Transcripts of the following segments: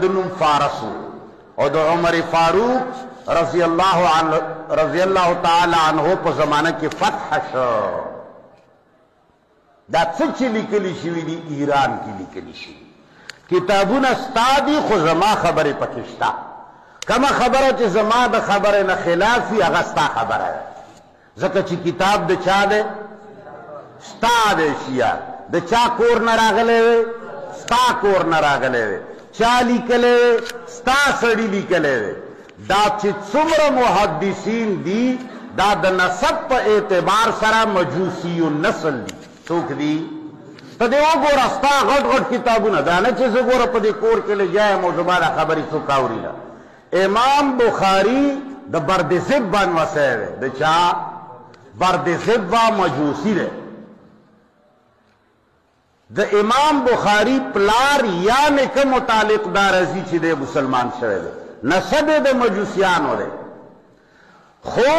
د نوم فارس او د عمر فاروق رضی الله تعالی عنہ په زمانه کې فتح شو. دا څه چې لیکلي شوي دي ایران کې لیکلي شوي کتابونه ستا دي، خو زما خبرې پکې شته. کومه خبره چې زما د خبرې نه خلاف وي هغه ستا خبره ده، ځکه چې کتاب د چا دی؟ ستا دی. شیعه د چا کور نه راغلی دی؟ ستا کور نه راغلی دی. چا لیکلی دی؟ ستا سړي لیکلی دی. دا چې څومره محدثین دي دا د نسب په اعتبار سره مجوسی النسل دي. څوک دي؟ ته دې وګوره ستا غټ غټ کتابونه، دا نه چې زه ګوره په دې کور کې لګیایم او زما دا خبرې څوک اوري نه. امام بخاری د بردزب وسیع دی. د چا؟ بردزب مجوسی دی. د امام بخاری پلار یا نیکه متعلق دا رضی چې دی مسلمان شوی دی، نسب د مجوسیانو دی. خو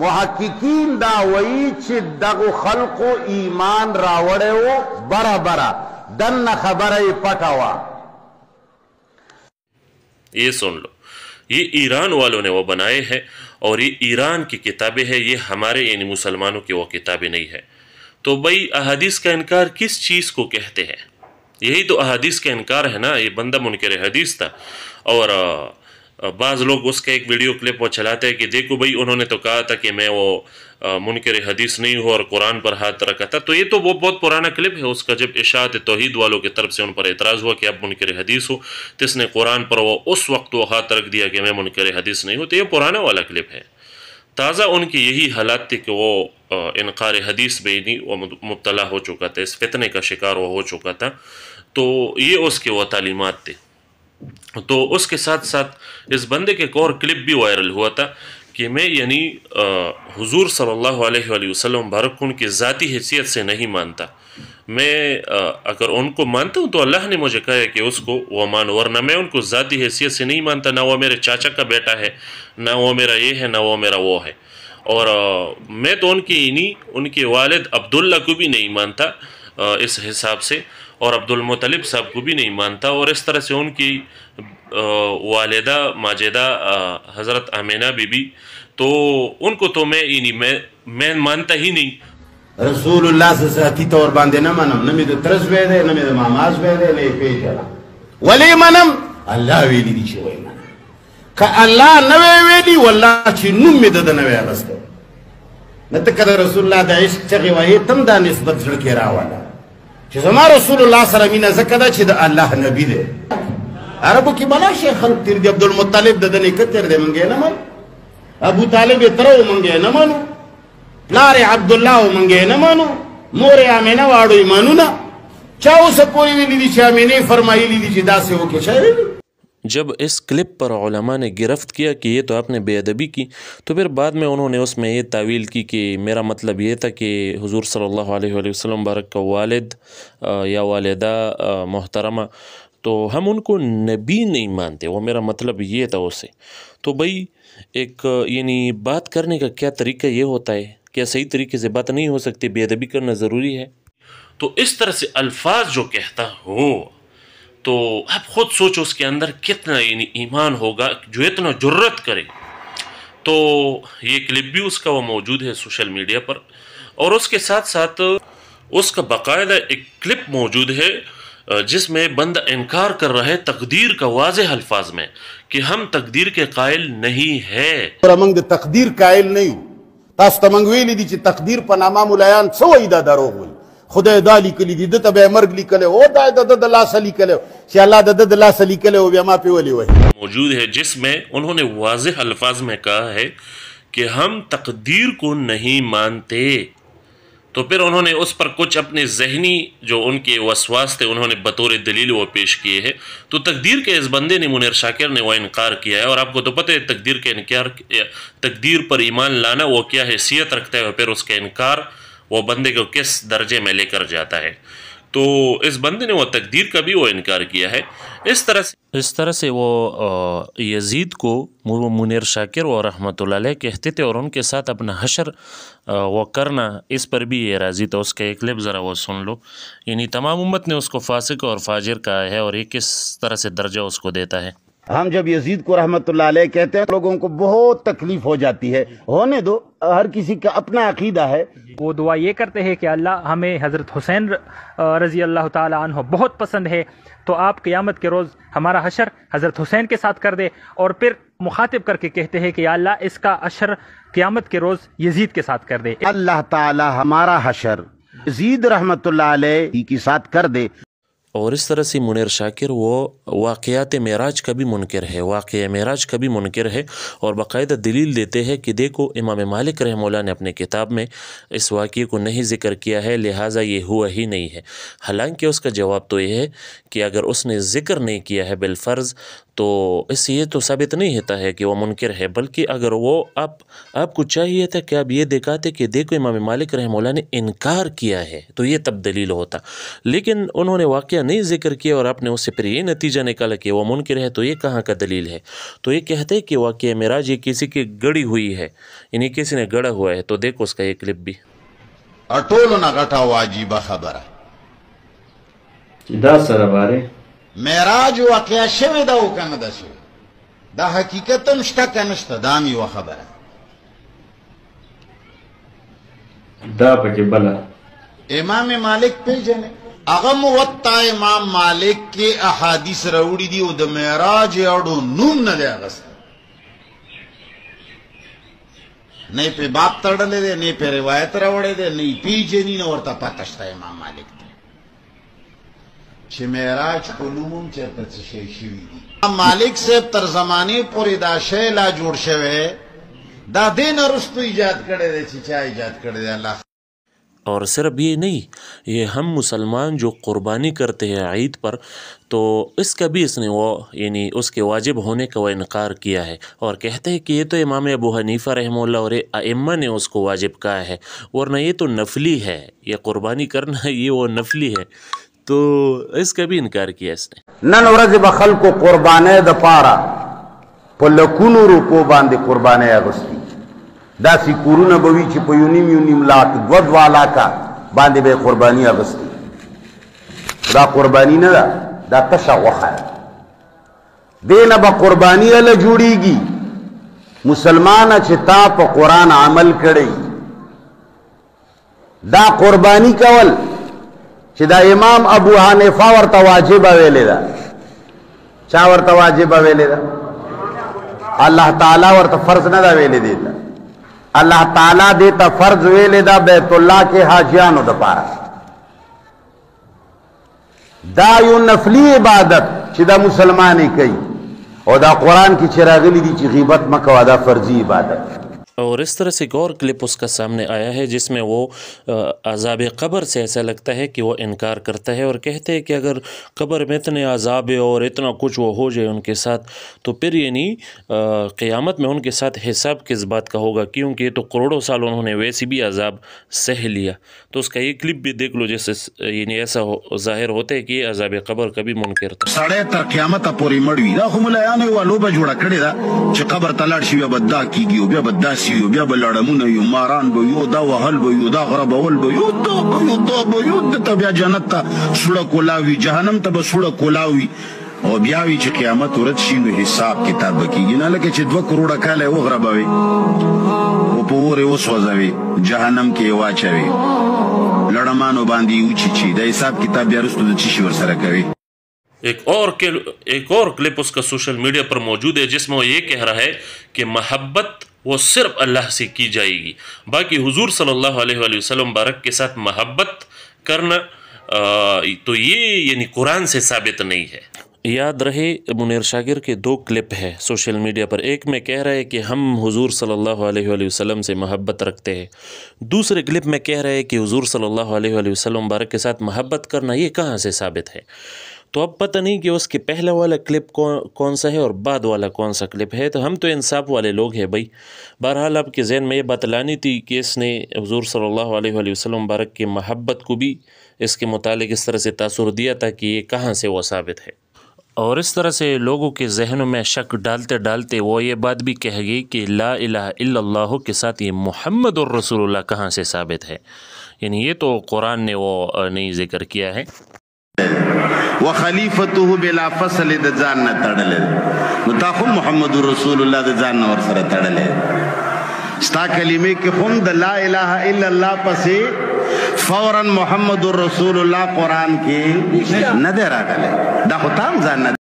محققین دا وی چې دغو خلقو ایمان راوړی و برابره دنه خبره یې پټه وه. یہ سن لو، یہ ایران والوں نے وہ بنائے ہیں اور یہ ایران کی کتابیں ہیں، یہ ہمارے یعنی مسلمانوں کی وہ کتابیں نہیں ہیں. تو بھائی احادیث کا انکار کس چیز کو کہتے ہیں؟ یہی تو احادیث کا انکار ہے نا. یہ بندہ منکر حدیث تھا، اور بعض لوگ اس کا ایک ویڈیو کلپ وہ چلاتے ہیں کہ دیکھو بھائی انہوں نے تو کہا تھا کہ میں وہ منکر حدیث نہیں ہوں اور قرآن پر ہاتھ رکھا تھا. تو یہ تو وہ بہت پرانا کلپ ہے اس کا، جب اشاعت توحید والوں کی طرف سے ان پر اعتراض ہوا کہ آپ منکر حدیث ہو، تو اس نے قرآن پر وہ اس وقت وہ ہاتھ رکھ دیا کہ میں منکر حدیث نہیں ہوں. تو یہ پرانا والا کلپ ہے. تازہ ان کی یہی حالات تھی کہ وہ انکار حدیث میں نہیں وہ مبتلا ہو چکا تھا، اس فتنے کا شکار وہ ہو چکا تھا. تو یہ اس کے وہ تعلیمات تھے. تو اس کے ساتھ ساتھ اس بندے کے ایک اور کلپ بھی وائرل ہوا تھا کہ میں یعنی حضور صلی اللہ علیہ وآلہ وسلم مبارک ان کی ذاتی حیثیت سے نہیں مانتا. میں اگر ان کو مانتا ہوں تو اللہ نے مجھے کہا ہے کہ اس کو وہ مانو، ورنہ میں ان کو ذاتی حیثیت سے نہیں مانتا. نہ وہ میرے چاچا کا بیٹا ہے، نہ وہ میرا یہ ہے، نہ وہ میرا وہ ہے. اور میں تو ان کے والد عبداللہ کو بھی نہیں مانتا اس حساب سے، اور عبد المطلب صاحب کو بھی نہیں مانتا. اور اس طرح سے ان کی والدہ ماجدہ حضرت آمینہ بی بی، تو ان کو تو میں مانتا ہی نہیں. رسول اللہ سے ساتھی طور باندے نہ منم، نہ میدو ترس بیدے، نہ میدو ماماز بیدے، نہ پیجانا ولی منم اللہ ویلی دی چھوئے منم کہ اللہ نوے ویلی واللہ چی نم میدو دا نوے آلستے نتکد رسول اللہ دا عشق چگی وحی تم دا نسبت زڑکے راوالا چیز ہما رسول اللہ صلی اللہ علیہ وسلم زکدہ چی دا اللہ نبی دے. عربو کی بلا شیخ خلق تیر دی عبدالمطلب دا دنی کتر دے منگے نمان، ابو طالب ترو منگے نمانو، لار عبداللہ منگے نمانو، مور آمینہ وارڈو مانو نا. چاہو سپوری ویلی دی چاہ آمینہ فرمائی لی دی چی دا سے ہو کے شاہی لی. جب اس کلپ پر علماء نے گرفت کیا کہ یہ تو آپ نے بے ادبی کی، تو پھر بعد میں انہوں نے اس میں یہ تعویل کی کہ میرا مطلب یہ تھا کہ حضور صلی اللہ علیہ وآلہ وسلم مبارک کا والد یا والدہ محترمہ، تو ہم ان کو نبی نہیں مانتے، وہ میرا مطلب یہ تھا اسے. تو بھائی ایک یعنی بات کرنے کا کیا طریقہ یہ ہوتا ہے؟ کیا صحیح طریقے سے بات نہیں ہو سکتی؟ بے ادبی کرنا ضروری ہے؟ تو اس طرح سے الفاظ جو کہتا ہو تو آپ خود سوچو اس کے اندر کتنا یعنی ایمان ہوگا جو اتنا جرت کرے. تو یہ کلپ بھی اس کا وہ موجود ہے سوشل میڈیا پر، اور اس کے ساتھ ساتھ اس کا باقاعدہ ایک کلپ موجود ہے جس میں بندہ انکار کر رہا ہے تقدیر کا واضح الفاظ میں کہ ہم تقدیر کے قائل نہیں ہے. اور امنگ دے تقدیر قائل نہیں ہو تاس تمنگویلی دی چی تقدیر پا ناما ملایان سو ایدہ دروغ ہوئی. خدا دا لکلی دی دتا بے مرگ لکلے ہو دا دا لاسا لکلے ہو چی اللہ دا لاسا لکلے ہو بیا ما پی ولی ہوئی موجود ہے، جس میں انہوں نے واضح الفاظ میں کہا ہے کہ ہم تقدیر کو نہیں مانتے. تو پھر انہوں نے اس پر کچھ اپنے ذہنی جو ان کے وسواس تھے انہوں نے بطور دلیل وہ پیش کیے ہیں. تو تقدیر کے اس بندے نے منیر شاکر نے وہ انکار کیا ہے، اور آپ کو تو پتہ ہے تقدیر کے انکار، تقدیر پر ایمان لانا وہ کیا حیثیت رکھتا ہے، اور پھر اس کا انکار وہ بندے کو کس درجے میں لے کر جاتا ہے. تو اس بندے نے وہ تقدیر کا بھی وہ انکار کیا ہے۔ اس طرح سے وہ یزید کو منیر شاکر و رحمۃ اللہ علیہ کہتے تھے، اور ان کے ساتھ اپنا حشر وہ کرنا، اس پر بھی یہ راضی تھا۔ اس کا ایک کلپ ذرا وہ سن لو، یعنی تمام امت نے اس کو فاسق اور فاجر کہا ہے، اور یہ کس طرح سے درجہ اس کو دیتا ہے۔ ہم جب یزید کو رحمت اللہ علیہ کہتے ہیں لوگوں کو بہت تکلیف ہو جاتی ہے، ہونے دو، ہر کسی کا اپنا عقیدہ ہے۔ وہ دعا یہ کرتے ہیں کہ اللہ ہمیں حضرت حسین رضی اللہ تعالی عنہ بہت پسند ہے، تو آپ قیامت کے روز ہمارا حشر حضرت حسین کے ساتھ کر دے، اور پھر مخاطب کر کے کہتے ہیں کہ یا اللہ اس کا حشر قیامت کے روز یزید کے ساتھ کر دے۔ اللہ تعالی ہمارا حشر یزید رحمت اللہ علیہ کے ساتھ کر دے۔ اور اس طرح سے منیر شاکر وہ واقعات معراج کا بھی منکر ہے، واقعہ معراج کا بھی منکر ہے، اور باقاعدہ دلیل دیتے ہیں کہ دیکھو امام مالک رحمہ اللہ نے اپنے کتاب میں اس واقعے کو نہیں ذکر کیا ہے، لہٰذا یہ ہوا ہی نہیں ہے۔ حالانکہ اس کا جواب تو یہ ہے کہ اگر اس نے ذکر نہیں کیا ہے بالفرض تو اس سے یہ تو ثابت نہیں ہوتا ہے کہ وہ منکر ہے، بلکہ اگر وہ آپ کو چاہیے تھا کہ آپ یہ دکھاتے کہ دیکھو امام مالک رحمہ اللہ نے انکار کیا ہے، تو یہ تب دلیل ہوتا، لیکن انہوں نے واقعہ نہیں ذکر کیا اور آپ نے اس سے پھر یہ نتیجہ نکالا کہ وہ منکر ہے، تو یہ کہاں کا دلیل ہے؟ تو یہ کہتے ہیں کہ واقعہ معراج یہ کسی کی گڑی ہوئی ہے، یعنی کسی نے گڑا ہوا ہے۔ تو دیکھو اس کا یہ کلپ بھی۔ اٹولو نہ غٹا واجب خبر دا سره باره معراج واقعہ شوی دا او کنه دا شوی دا حقیقتم شته کنه شته دا می و خبره دا پکې بله امام مالک پیجنے اغا موطا امام مالک کے احادیث روڑی دی او دا معراج اڑو نوم نہ دے اغسط نہیں پہ باپ تڑلے دے، نہیں پہ روایت روڑے دے، نہیں پیجنی نہ ورطا پتشتا امام مالک دے چھ معراج کو نومم چرتا چھ شوی دی۔ امام مالک سے تر زمانے پوری دا شیلا جوڑ شوے دا دین رستو ایجاد کردے دے چھ چاہ ایجاد کردے دے اللہ۔ اور صرف یہ نہیں، یہ ہم مسلمان جو قربانی کرتے ہیں عید پر، تو اس کا بھی اس نے وہ یعنی اس کے واجب ہونے کا وہ انکار کیا ہے، اور کہتے ہیں کہ یہ تو امام ابو حنیفہ رحمہ اللہ اور ائمہ نے اس کو واجب کہا ہے، ورنہ یہ تو نفلی ہے، یہ قربانی کرنا یہ وہ نفلی ہے، تو اس کا بھی انکار کیا اس نے۔ نن ورځ به خلکو قربانۍ د پاره په لکونو روپو باندې قربانۍ اغوستي، داسې کورونه به وي چې په یونیم لاک دوه لاکه باندې به یې قرباني اغوستي. دا قرباني نه ده، دا تشه غوښه ده. دې نه به قرباني هله جوړېږي مسلمانه چې تا په قرآن عمل کړی، دا قربانی کول چې دا امام ابو حنیفه ورته واجبه ویلې ده. چا ورته واجبه ویلې ده؟ الله تعالی ورته فرض نه ده ویلې دی. اللہ تعالیٰ دیتا فرض ویلے دا بیت اللہ کے حاجیانو دا پارا، دا یو نفلی عبادت چی دا مسلمانی کئی، اور دا قرآن کی چراغلی دی چی غیبت مکوا دا فرضی عبادت۔ اور اس طرح سے ایک اور کلپ اس کا سامنے آیا ہے جس میں وہ عذاب قبر سے ایسا لگتا ہے کہ وہ انکار کرتا ہے، اور کہتے ہیں کہ اگر قبر میں اتنے عذاب اور اتنا کچھ وہ ہو جائے ان کے ساتھ تو پھر یعنی قیامت میں ان کے ساتھ حساب کس بات کا ہوگا، کیونکہ یہ تو کروڑوں سال انہوں نے ویسی بھی عذاب سہ لیا۔ تو اس کا یہ کلپ بھی دیکھ لو، جیسے یعنی ایسا ظاہر ہوتا ہے کہ یہ عذاب قبر کا بھی منکر تھا۔ سڑے تر قیامت پوری مڑوی دا خو ملایانو یو لوبه جوړه کړې ده چې قبر ته لاړ شي بیا به دا کېږي او بیا به داسې وي، بیا به لړمونه یو، ماران به یو، دا وهل به یو، دا غربول به یو، دا به یو، دا به یو، دته بیا جنت ته سوړه کولاوي، جهنم ته به سوړه کولاوي، او بیا وي چې قیامت ورځ شي نو حساب کتاب به کېږي، نه لکه چې 2 کروڑه کاله یې وغربوي او په اور یې وسوځوي، جهنم کې یې واچوي، لړمانو باندې یې وچیچي، د حساب کتاب بیا وروسته د څه شي ورسره کوي۔ ایک اور کلپ اس کا سوشل میڈیا پر موجود ہے جس میں وہ یہ کہہ رہا ہے کہ محبت وہ صرف اللہ سے کی جائے گی، باقی حضور صلی اللہ علیہ وآلہ وسلم مبارک کے ساتھ محبت کرنا تو یہ یعنی قرآن سے ثابت نہیں ہے۔ یاد رہے منیر شاکر کے 2 کلپ ہے سوشل میڈیا پر، ایک میں کہہ رہا ہے کہ ہم حضور صلی اللہ علیہ وآلہ وسلم سے محبت رکھتے ہیں، دوسرے کلپ میں کہہ رہا ہے کہ حضور صلی اللہ علیہ وآلہ وسلم مبارک کے ساتھ محبت کرنا یہ کہاں سے ثابت ہے۔ تو اب پتہ نہیں کہ اس کے پہلا والا کلپ کون سا ہے اور بعد والا کون سا کلپ ہے. تو ہم تو انصاف والے لوگ ہیں بھائی. بہرحال آپ کے ذہن میں یہ بات لانی تھی کہ اس نے حضور صلی اللہ علیہ وآلہ وسلم مبارک کی محبت کو بھی اس کے متعلق اس طرح سے تاثر دیا تھا کہ یہ کہاں سے وہ ثابت ہے. اور اس طرح سے لوگوں کے ذہنوں میں شک ڈالتے ڈالتے وہ یہ بات بھی کہہ گئی کہ لا الہ الا اللہ کے ساتھ یہ محمد الرسول اللہ کہاں سے ثابت ہے. یعنی یہ تو قرآن نے وہ نہیں ذکر کیا ہے. وخلیفته بلا فصل د ځان نه تړلې نو تا خو محمد رسول الله د ځان نه ور سره تړلې ستا کلمې کې هم د لا اله الا الله پسې فوراً محمد رسول الله قرآن کې نه دی راغلی دا خو تا هم ځان نه.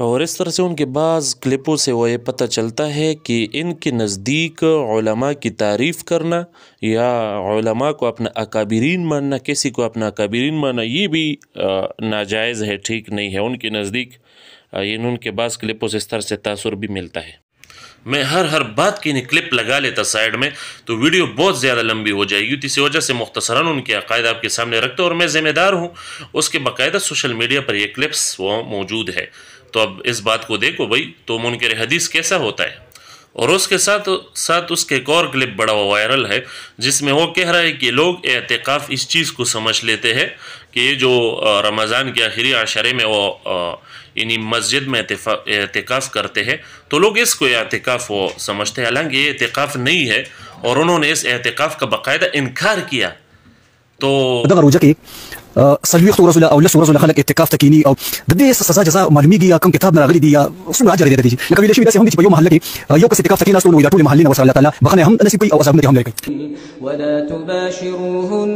اور اس طرح سے ان کے بعض کلپوں سے وہ یہ پتہ چلتا ہے کہ ان کے نزدیک علماء کی تعریف کرنا یا علماء کو اپنا اکابرین ماننا، کسی کو اپنا اکابرین ماننا، یہ بھی ناجائز ہے، ٹھیک نہیں ہے ان کے نزدیک. ان کے بعض کلپوں سے اس طرح سے تاثر بھی ملتا ہے. میں ہر بات کی کلپ لگا لیتا سائیڈ میں تو ویڈیو بہت زیادہ لمبی ہو جائے گی. اسی وجہ سے مختصراً ان کے عقائد آپ کے سامنے رکھتا ہوں اور میں ذمہ دار ہوں اس کے باقاعدہ سوشل میڈیا پر یہ کلپس وہ موجود ہے. تو اب اس بات کو دیکھو بھائی تو منکر حدیث کیسا ہوتا ہے. اور اس کے ساتھ اس کے ایک اور کلپ بڑا وائرل ہے جس میں وہ کہہ رہا ہے کہ لوگ اعتکاف اس چیز کو سمجھ لیتے ہیں کہ یہ جو رمضان کے آخری عشرے میں وہ یعنی مسجد میں اعتکاف کرتے ہیں تو لوگ اس کو اعتکاف وہ سمجھتے ہیں، حالانکہ یہ اعتکاف نہیں ہے اور انہوں نے اس اعتکاف کا باقاعدہ انکار کیا. تو سلويخ رسول او لسو رسول خلق اعتکاف تکینی او د دې سزا جزاء معلومیږي یا کوم کتاب نه راغلي دي یا څومره اجر دی لکه ویل شي داسې هم دي چې په یو محل کې یو کس اعتکاف تکینی ناستو نو یا ټول محل نه وصلی الله تعالی بخنه هم نصیب کوي او عذاب نه هم لري. ولا تباشروهن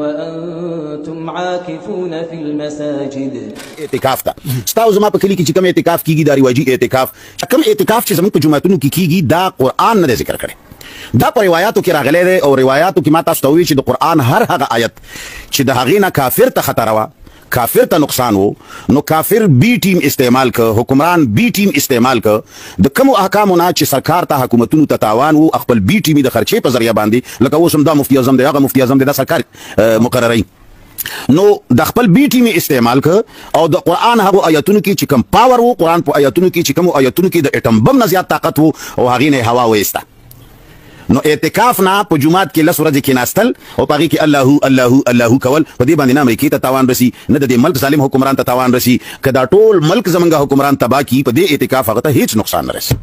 وانتم عاكفون في المساجد. اعتکاف تا استاو زما په کلی کې چې کوم اعتکاف کیږي دا رواجی اعتکاف کوم اعتکاف چې زموږ په جمعتونو کې کیږي دا قرآن نه ذکر کړي، دا په روایتو کې راغلی دی او روایتو کې ما تاسو ته وایي چې د قرآن هر هغه آیت چې د هغې نه کافر ته خطر وه، کافر ته نقصان وو، نو کافر بی ټیم استعمال که، حکمران بی ټیم استعمال که، د کومو احکامو نه چې سرکار ته حکومتونو ته تاوان وو خپل بی ټیمي د خرچې په ذریعه باندې، لکه اوس هم دا مفتی اعظم دی هغه مفتی اعظم دی دا سرکار مقرروي، نو د خپل بی ټیمي استعمال که او د قرآن هغو آیتونو کې چې کوم پاور وو، قرآن په آیتونو کې چې کومو آیتونو کې د اټم بم نه زیات طاقت وو او هغې نه هوا وایسته. نو اعتکاف نه په جمعات کې لس ورځې کېناستل او په هغې کې الله الله الله کول، په دې باندې نه امریکې ته تاوان رسي، نه د دې ملک ظالم حکمران ته تاوان رسي، که دا ټول ملک زمونږ حکمران تباه کړي په دې اعتکاف هغه ته هیڅ نقصان نه رسي.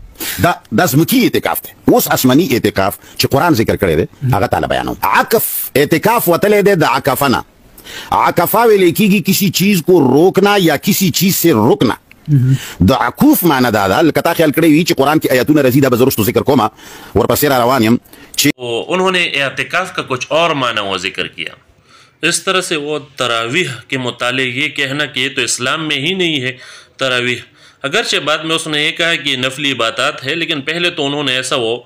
دا ځمکي اعتکاف دی. اوس آسماني اعتکاف چې قرآن ذکر کړی دی هغه تعالی بیانوم. عکف اعتکاف وتلی دی د عکفه نه. عکفه ویلی کېږي کسی چیز کو روکنا یا کسی چیز سے رکنا. د عکوف معنی دا ده لکه تا خیال کړی وي چې قرآن کې آیتونه راځي دا به زه رستو ذکر کومه ورپسې را روان یم چې انہوں نے اعتکاف کا کچھ اور معنی وہ ذکر کیا. اس طرح سے وہ تراویح کے متعلق یہ کہنا کہ یہ تو اسلام میں ہی نہیں ہے تراویح، اگرچہ بعد میں اس نے یہ کہا کہ یہ نفلی عبادات ہے، لیکن پہلے تو انہوں نے ایسا وہ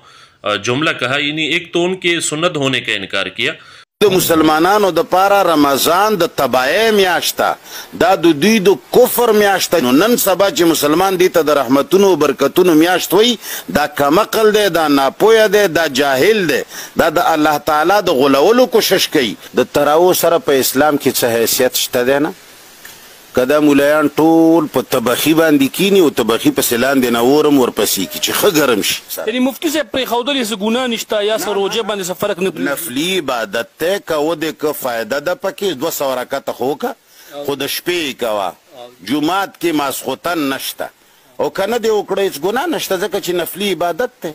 جملہ کہا، یعنی ایک تو ان کے سنت ہونے کا انکار کیا. د مسلمانانو د پاره رمضان د تبعی میاشته دا د دوی د کفر میاشته، نو نن سبا چې مسلمان دی ته د رحمتونو برکتونو میاشت وي دا کمقل دی، دا ناپویه دی، دا جاهل دی، دا د الله تعالی د غولولو کوشش کوي. د تراو سره په اسلام کې څه حیثیت شته دی نه؟ که دا مولایان ټول په تبخي باندې کینی او تبخي پسې لاندې نه ورم ورپسې کي چې ښه ګرم شي. یعنی مفتی صاحب پرېښودل یې څه ګناه نشته یا څه روژه باندې څه فرق نه؟ نفلي عبادت دی، که ودې که فایده ده پکې 200 رکعته خو وکړه خو د شپې یې کوه، جومات کې ماسخوتن نشته او که نه دې وکړه هېڅ ګناه نشته ځکه چې نفلي عبادت دی،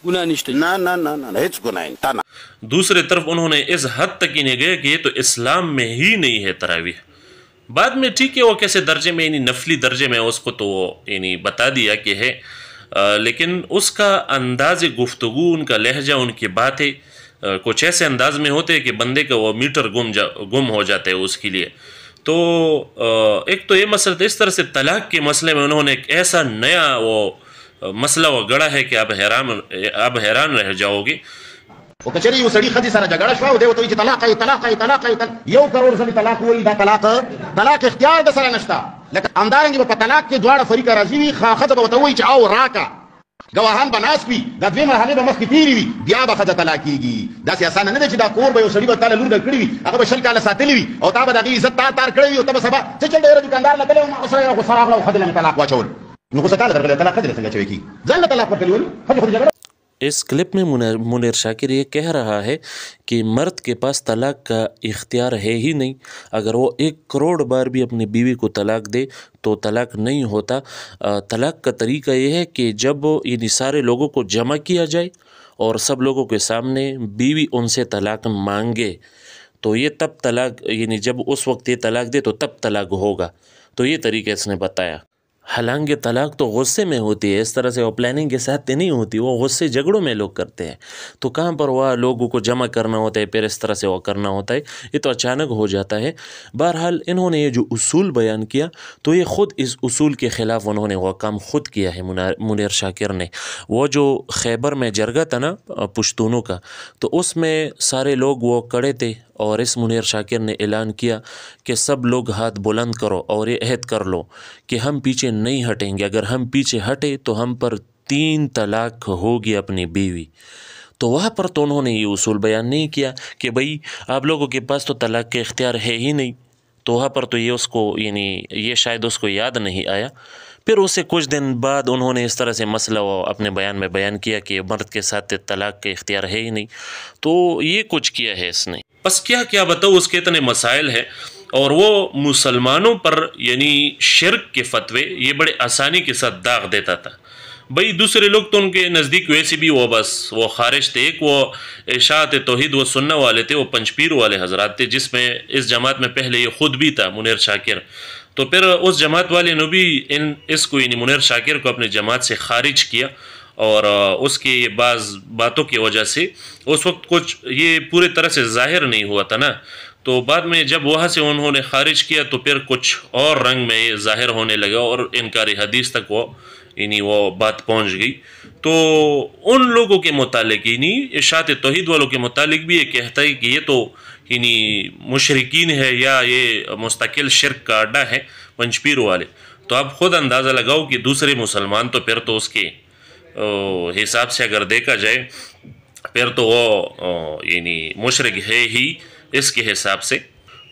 گناہ نشته. نه نه نه نه هېڅ ګناه نشته. دوسرے طرف انہوں نے اس حد تک انہیں گئے کہ یہ تو اسلام میں ہی نہیں ہے تراویح. بعد میں ٹھیک ہے وہ کیسے درجے میں یعنی نفلی درجے میں اس کو تو یعنی بتا دیا کہ ہے، لیکن اس کا انداز گفتگو، ان کا لہجہ، ان کی باتیں کچھ ایسے انداز میں ہوتے کہ بندے کا وہ میٹر گم ہو جاتے ہیں اس کے لیے. تو ایک تو یہ مسئلہ تھا. اس طرح سے طلاق کے مسئلے میں انہوں نے ایک ایسا نیا وہ مسئلہ وہ گڑا ہے کہ اب حیران رہ جاؤ گے. او کچری یو سړي ښځې سره جګړه شوه او دی ورته وایي چې طلاق یې طلاق یې طلاق یې 1 کروڑ ځلې طلاق وایي. دا طلاق اختیار د سره نشته، لکه همدارنګې به په طلاق کې دواړه فریقه راضي وي، ښځه به ورته وایي چې او راکه گواهان بناس وي دا دوی مرحله به مخکې تیرې وي بیا به ښځه طلاق کېږي داسې اسانه نه ده چې دا کور به یو سړي به تاله لور درکړي وي هغه به 20 کاله ساتلی وي او تا به د هغې عزت تار کړی وي او ته به سبا څه چل ډېره دوکاندار له تللی وم غوسه راغله او ښځه له مې طلاق واچول نو غوسه تا له درغلی طلاق ښځې له څنګه اچوی کېږي ځان له طلاق ورکړي ولې ښځې خو دې جګړه. اس کلپ میں منیر شاکر یہ کہہ رہا ہے کہ مرد کے پاس طلاق کا اختیار ہے ہی نہیں. اگر وہ 1 کروڑ بار بھی اپنی بیوی کو طلاق دے تو طلاق نہیں ہوتا. طلاق کا طریقہ یہ ہے کہ جب یعنی سارے لوگوں کو جمع کیا جائے اور سب لوگوں کے سامنے بیوی ان سے طلاق مانگے تو یہ تب طلاق یعنی جب اس وقت یہ طلاق دے تو تب طلاق ہوگا. تو یہ طریقہ اس نے بتایا. حالانکہ طلاق تو غصے میں ہوتی ہے، اس طرح سے وہ پلاننگ کے ساتھ نہیں ہوتی، وہ غصے جھگڑوں میں لوگ کرتے ہیں. تو کہاں پر وہ لوگوں کو جمع کرنا ہوتا ہے پھر اس طرح سے وہ کرنا ہوتا ہے، یہ تو اچانک ہو جاتا ہے. بہرحال انہوں نے یہ جو اصول بیان کیا تو یہ خود اس اصول کے خلاف انہوں نے وہ کام خود کیا ہے. منیر شاکر نے وہ جو خیبر میں جرگہ تھا نا پشتونوں کا، تو اس میں سارے لوگ وہ کڑے تھے اور اس منیر شاکر نے اعلان کیا کہ سب لوگ ہاتھ بلند کرو اور یہ عہد کر لو کہ ہم پیچھے نہیں ہٹیں گے. اگر ہم پیچھے ہٹے تو ہم پر 3 طلاق ہوگی اپنی بیوی. تو وہاں پر تو انہوں نے یہ اصول بیان نہیں کیا کہ بھئی آپ لوگوں کے پاس تو طلاق کے اختیار ہے ہی نہیں. تو وہاں پر تو یہ اس کو یعنی یہ شاید اس کو یاد نہیں آیا. پھر اس سے کچھ دن بعد انہوں نے اس طرح سے مسئلہ وہ اپنے بیان میں بیان کیا کہ مرد کے ساتھ طلاق کے اختیار ہے ہی نہیں. تو یہ کچھ کیا ہے اس نے. بس کیا بتاؤ، اس کے اتنے مسائل ہیں اور وہ مسلمانوں پر یعنی شرک کے فتوے یہ بڑے آسانی کے ساتھ داغ دیتا تھا. بھئی دوسرے لوگ تو ان کے نزدیک ویسے بھی وہ خارج تھے. ایک وہ اشاعت توحید و سنہ والے تھے، وہ پنجپیر والے حضرات تھے، جس میں اس جماعت میں پہلے یہ خود بھی تھا منیر شاکر. تو پھر اس جماعت والے نے بھی اس کو یعنی منیر شاکر کو اپنے جماعت سے خارج کیا اور اس کی بعض باتوں کی وجہ سے اس وقت کچھ یہ پورے طرح سے ظاہر نہیں ہوا تھا نا. تو بعد میں جب وہاں سے انہوں نے خارج کیا تو پھر کچھ اور رنگ میں یہ ظاہر ہونے لگا اور انکار حدیث تک وہ بات پہنچ گئی. تو ان لوگوں کے متعلق یعنی اشاعت توحید والوں کے متعلق بھی یہ کہتا ہے کہ یہ تو یعنی مشرکین ہے یا یہ مستقل شرک کا اڈا ہے پنجپیر والے. تو آپ خود اندازہ لگاؤ کہ دوسرے مسلمان تو پھر تو اس کے حساب سے اگر دیکھا جائے پھر تو وہ یعنی مشرک ہے ہی اس کے حساب سے.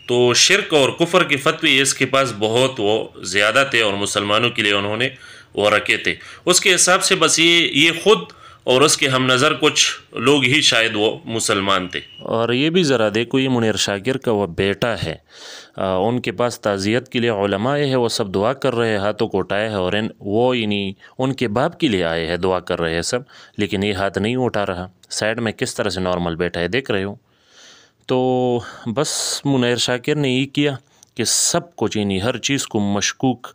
تو شرک اور کفر کے فتوی اس کے پاس بہت وہ زیادہ تھے اور مسلمانوں کے لیے انہوں نے وہ رکھے تھے. اس کے حساب سے بس یہ خود اور اس کے ہم نظر کچھ لوگ ہی شاید وہ مسلمان تھے. اور یہ بھی ذرا دیکھو، یہ منیر شاکر کا وہ بیٹا ہے، ان کے پاس تعزیت کے لیے علماء ہے، وہ سب دعا کر رہے ہیں، ہاتھوں کو اٹھائے ہیں اور وہ یعنی ان کے باپ کے لیے آئے ہیں، دعا کر رہے ہیں سب، لیکن یہ ہاتھ نہیں اٹھا رہا. سائڈ میں کس طرح سے نارمل بیٹھا ہے دیکھ رہے ہو. تو بس منیر شاکر نے یہ کیا کہ سب کچھ یعنی ہر چیز کو مشکوک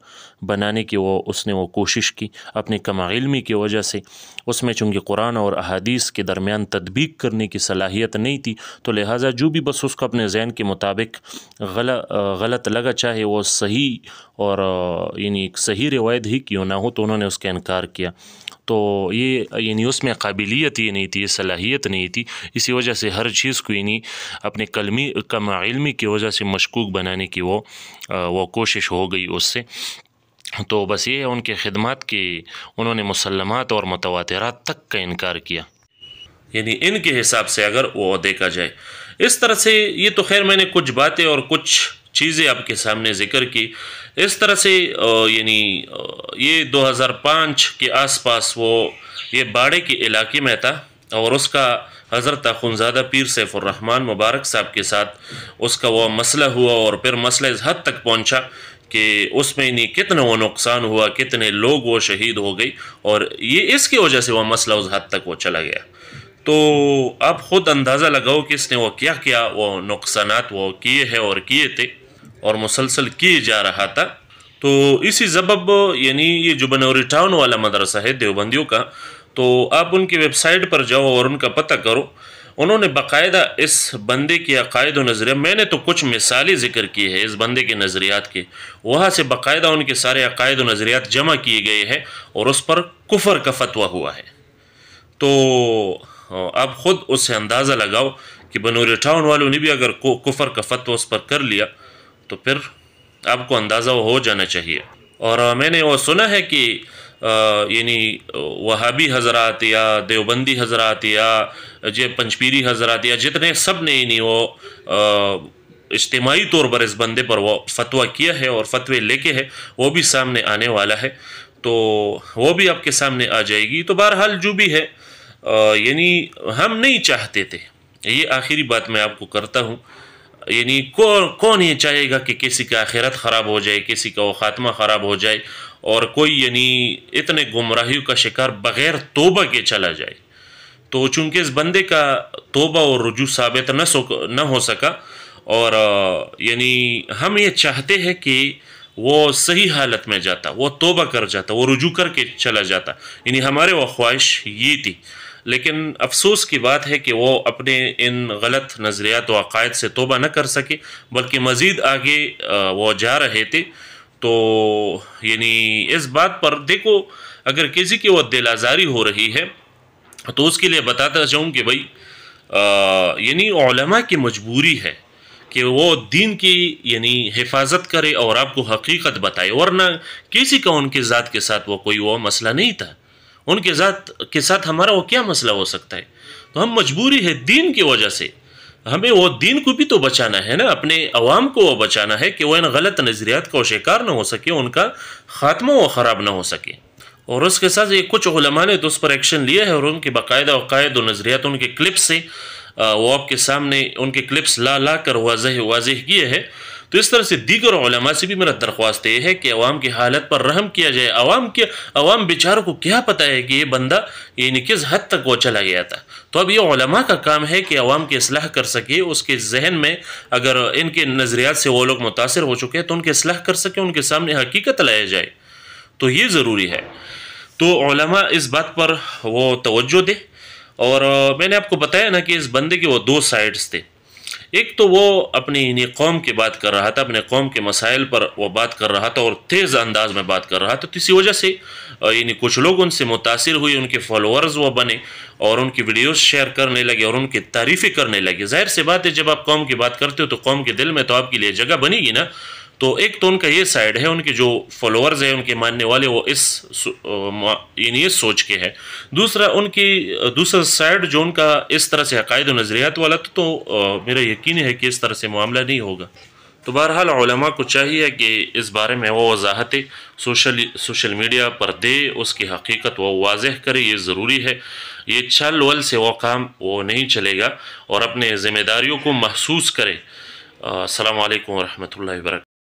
بنانے کی اس نے کوشش کی اپنی کم علمی کی وجہ سے. اس میں چونکہ قرآن اور احادیث کے درمیان تطبیق کرنے کی صلاحیت نہیں تھی تو لہٰذا جو بھی بس اس کو اپنے ذہن کے مطابق غلط لگا، چاہے وہ صحیح اور یعنی ایک صحیح روایت ہی کیوں نہ ہو، تو انہوں نے اس کا انکار کیا. تو یہ یعنی اس میں قابلیت ہی نہیں تھی، یہ صلاحیت نہیں تھی. اسی وجہ سے ہر چیز کو یعنی اپنے کم علمی کی وجہ سے مشکوک بنانے کی وہ کوشش ہو گئی اس سے. تو بس یہ ان کے خدمات کی انہوں نے مسلمات اور متواترات تک کا انکار کیا. یعنی ان کے حساب سے اگر وہ دیکھا جائے اس طرح سے، یہ تو خیر میں نے کچھ باتیں اور کچھ چیزیں آپ کے سامنے ذکر کی. اس طرح سے یعنی یہ 2005 کے آس پاس وہ یہ باڑے کے علاقے میں تھا اور اس کا حضرت اخونزادہ پیر سیف الرحمن مبارک صاحب کے ساتھ اس کا وہ مسئلہ ہوا اور پھر مسئلہ اس حد تک پہنچا کہ اس میں نہیں کتنا وہ نقصان ہوا، کتنے لوگ وہ شہید ہو گئی اور یہ اس کی وجہ سے وہ مسئلہ اس حد تک وہ چلا گیا. تو آپ خود اندازہ لگاؤ کہ اس نے وہ کیا وہ نقصانات وہ کیے ہیں اور کیے تھے اور مسلسل کیے جا رہا تھا. تو اسی سبب یعنی یہ جو بنوری ٹاؤن والا مدرسہ ہے دیوبندیوں کا، تو آپ ان کی ویب سائٹ پر جاؤ اور ان کا پتہ کرو. انہوں نے باقاعدہ اس بندے کے عقائد و نظریہ، میں نے تو کچھ مثالیں ذکر کی ہے اس بندے کے نظریات کے، وہاں سے باقاعدہ ان کے سارے عقائد و نظریات جمع کیے گئے ہیں اور اس پر کفر کا فتویٰ ہوا ہے. تو آپ خود اس سے اندازہ لگاؤ کہ بنوری ٹاؤن والوں نے بھی اگر کفر کا فتویٰ اس پر کر لیا تو پھر آپ کو اندازہ ہو جانا چاہیے. اور میں نے وہ سنا ہے کہ یعنی وہابی حضرات یا دیوبندی حضرات یا پنجپیری حضرات یا جتنے سب نے یعنی وہ اجتماعی طور پر اس بندے پر وہ فتویٰ کیا ہے اور فتوے لے کے ہے، وہ بھی سامنے آنے والا ہے، تو وہ بھی آپ کے سامنے آ جائے گی۔ تو بہرحال جو بھی ہے یعنی ہم نہیں چاہتے تھے، یہ آخری بات میں آپ کو کرتا ہوں، یعنی کون یہ چاہے گا کہ کسی کا آخرت خراب ہو جائے، کسی کا وہ خاتمہ خراب ہو جائے اور کوئی یعنی اتنے گمراہیوں کا شکار بغیر توبہ کے چلا جائے۔ تو چونکہ اس بندے کا توبہ اور رجوع ثابت نہ ہو سکا، اور یعنی ہم یہ چاہتے ہیں کہ وہ صحیح حالت میں جاتا، وہ توبہ کر جاتا، وہ رجوع کر کے چلا جاتا، یعنی ہمارے وہ خواہش یہ تھی۔ لیکن افسوس کی بات ہے کہ وہ اپنے ان غلط نظریات و عقائد سے توبہ نہ کر سکے، بلکہ مزید آگے وہ جا رہے تھے۔ تو یعنی اس بات پر دیکھو، اگر کسی کی وہ دل آزاری ہو رہی ہے تو اس کے لیے بتاتا چاہوں کہ بھائی یعنی علماء کی مجبوری ہے کہ وہ دین کی یعنی حفاظت کرے اور آپ کو حقیقت بتائے، ورنہ کسی کا ان کے ذات کے ساتھ وہ کوئی وہ مسئلہ نہیں تھا، ان کے ذات کے ساتھ ہمارا وہ کیا مسئلہ ہو سکتا ہے؟ تو ہم مجبوری ہے دین کی وجہ سے، ہمیں وہ دین کو بھی تو بچانا ہے نا، اپنے عوام کو وہ بچانا ہے کہ وہ ان غلط نظریات کا شکار نہ ہو سکے، ان کا خاتمہ وہ خراب نہ ہو سکے۔ اور اس کے ساتھ یہ کچھ علماء نے تو اس پر ایکشن لیا ہے اور ان کے باقاعدہ عقائد و نظریات ان کے کلپس سے وہ آپ کے سامنے ان کے کلپس لا کر واضح کیے ہیں۔ تو اس طرح سے دیگر علماء سے بھی میرا درخواست یہ ہے کہ عوام کی حالت پر رحم کیا جائے۔ عوام بیچاروں کو کیا پتہ ہے کہ یہ بندہ یعنی کس حد تک وہ چلا گیا تھا، تو اب یہ علماء کا کام ہے کہ عوام کی اصلاح کر سکے، اس کے ذہن میں اگر ان کے نظریات سے وہ لوگ متاثر ہو چکے ہیں تو ان کی اصلاح کر سکے، ان کے سامنے حقیقت لایا جائے، تو یہ ضروری ہے۔ تو علماء اس بات پر وہ توجہ دے۔ اور میں نے آپ کو بتایا نا کہ اس بندے کے وہ دو سائیڈز تھے، ایک تو وہ اپنی قوم کی بات کر رہا تھا، اپنے قوم کے مسائل پر وہ بات کر رہا تھا اور تیز انداز میں بات کر رہا تھا، تو اسی وجہ سے یعنی کچھ لوگ ان سے متاثر ہوئے، ان کے فالوورز وہ بنے اور ان کی ویڈیوز شیئر کرنے لگے اور ان کی تعریفیں کرنے لگے۔ ظاہر سی بات ہے جب آپ قوم کی بات کرتے ہو تو قوم کے دل میں تو آپ کے لیے جگہ بنے گی نا۔ تو ایک تو ان کا یہ سائیڈ ہے، ان کے جو فالوورز ہیں، ان کے ماننے والے، وہ یعنی اس سوچ کے ہے۔ دوسرا سائیڈ جو ان کا اس طرح سے عقائد و نظریات والا تو میرا یقین ہے کہ اس طرح سے معاملہ نہیں ہوگا۔ تو بہرحال علماء کو چاہیے کہ اس بارے میں وہ وضاحتیں سوشل میڈیا پر دے، اس کی حقیقت وہ واضح کرے، یہ ضروری ہے۔ یہ چھل ول سے وہ کام وہ نہیں چلے گا، اور اپنے ذمہ داریوں کو محسوس کرے۔ السلام علیکم ورحمۃ اللہ وبرکاتہ۔